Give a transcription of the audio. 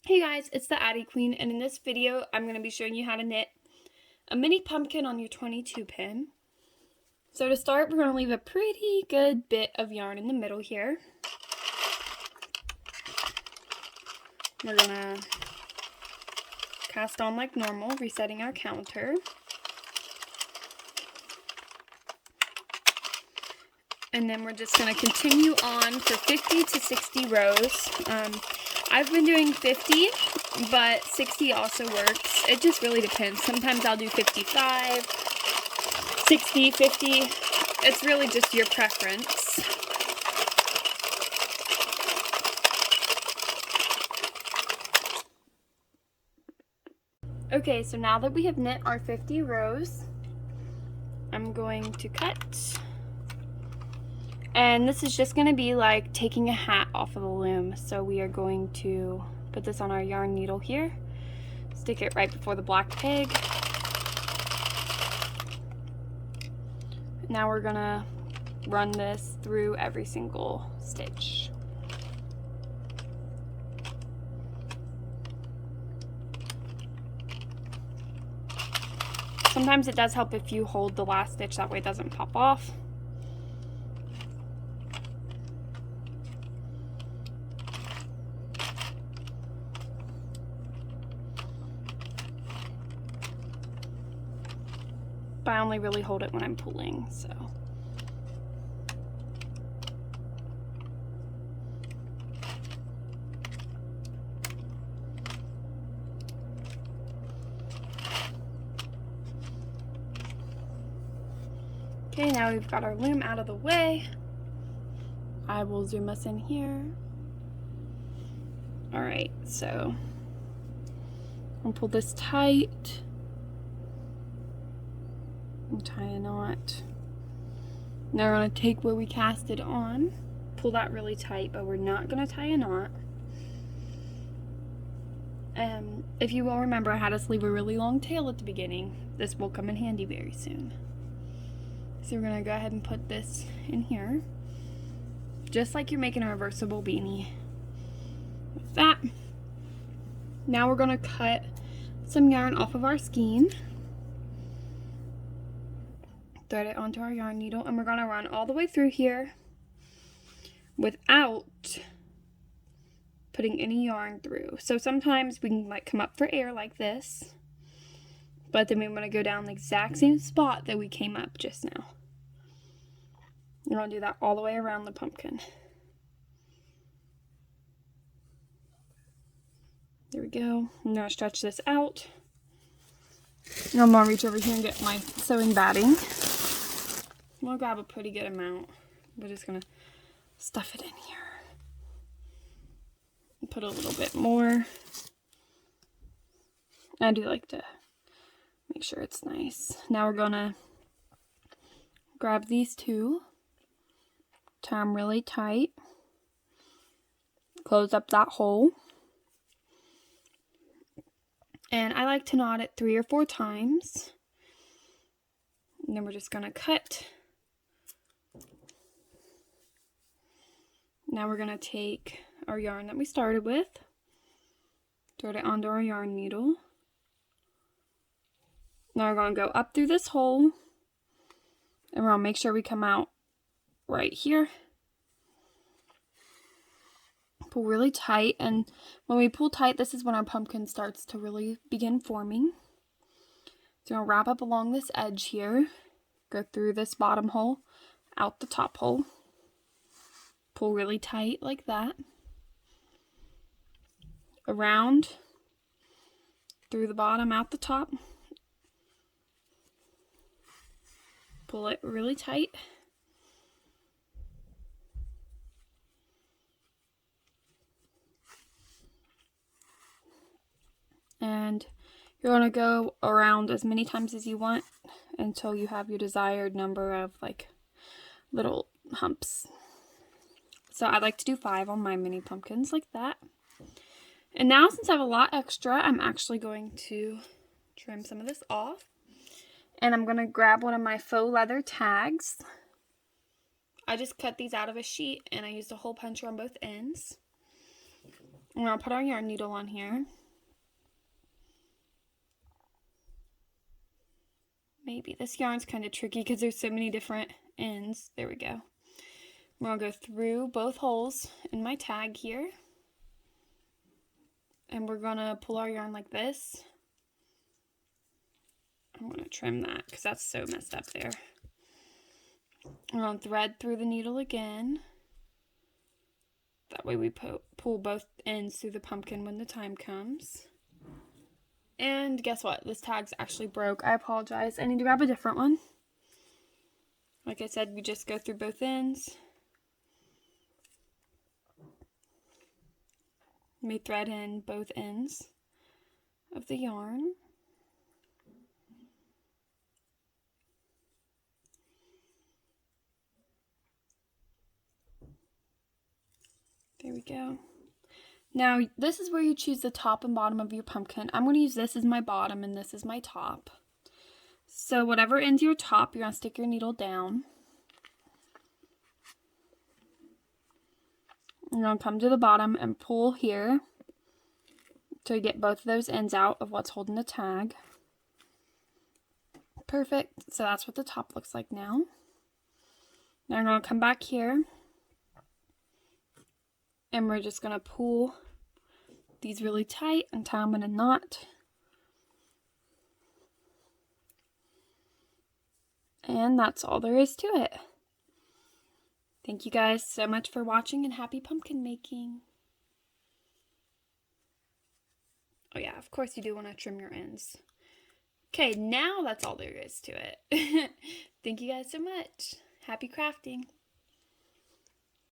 Hey guys, it's the Addi Queen, and in this video I'm going to be showing you how to knit a mini pumpkin on your 22 pin. So to start, we're going to leave a pretty good bit of yarn in the middle here. We're going to cast on like normal, resetting our counter. And then we're just going to continue on for 50 to 60 rows. I've been doing 50, but 60 also works. It just really depends. Sometimes I'll do 55, 60, 50. It's really just your preference. Okay, so now that we have knit our 50 rows, I'm going to cut. And this is just going to be like taking a hat off of the loom. So we are going to put this on our yarn needle here, stick it right before the black peg. Now we're going to run this through every single stitch. Sometimes it does help if you hold the last stitch, that way it doesn't pop off. But I only really hold it when I'm pulling, so. Okay, now we've got our loom out of the way. I will zoom us in here. All right, so I'll pull this tight. And tie a knot. Now we're going to take where we cast it on, pull that really tight, but we're not going to tie a knot. If you will remember, I had us leave a really long tail at the beginning. This will come in handy very soon. So we're going to go ahead and put this in here, just like you're making a reversible beanie. With that, now we're going to cut some yarn off of our skein. Thread it onto our yarn needle, and we're going to run all the way through here without putting any yarn through. So sometimes we can like come up for air like this, but then we want to go down the exact same spot that we came up just now. We're going to do that all the way around the pumpkin. There we go. I'm going to stretch this out. And I'm going to reach over here and get my sewing batting. We'll grab a pretty good amount. We're just going to stuff it in here. And put a little bit more. I do like to make sure it's nice. Now we're going to grab these two, tie them really tight, close up that hole. And I like to knot it 3 or 4 times. And then we're just going to cut. Now we're going to take our yarn that we started with, thread it onto our yarn needle. Now we're going to go up through this hole, and we're going to make sure we come out right here. Pull really tight, and when we pull tight, this is when our pumpkin starts to really begin forming. So we're going to wrap up along this edge here, go through this bottom hole, out the top hole. Pull really tight like that. Around, through the bottom, out the top. Pull it really tight. And you're going to go around as many times as you want until you have your desired number of like little humps. So I like to do 5 on my mini pumpkins like that. And now, since I have a lot extra, I'm actually going to trim some of this off. And I'm going to grab one of my faux leather tags. I just cut these out of a sheet and I used a hole puncher on both ends. And I'll put our yarn needle on here. Maybe this yarn's kind of tricky because there's so many different ends. There we go. We're gonna go through both holes in my tag here. And we're gonna pull our yarn like this. I'm gonna trim that because that's so messed up there. We're gonna thread through the needle again. That way we pull both ends through the pumpkin when the time comes. And guess what? This tag's actually broke. I apologize. I need to grab a different one. Like I said, we just go through both ends. We thread in both ends of the yarn. There we go. Now, this is where you choose the top and bottom of your pumpkin. I'm going to use this as my bottom and this is my top. So whatever ends your top, you're going to stick your needle down. You're going to come to the bottom and pull here to get both of those ends out of what's holding the tag. Perfect. So that's what the top looks like now. Now I'm going to come back here and we're just going to pull these really tight and tie them in a knot. And that's all there is to it. Thank you guys so much for watching and happy pumpkin making. Oh yeah, of course you do want to trim your ends. Okay, now that's all there is to it. Thank you guys so much. Happy crafting.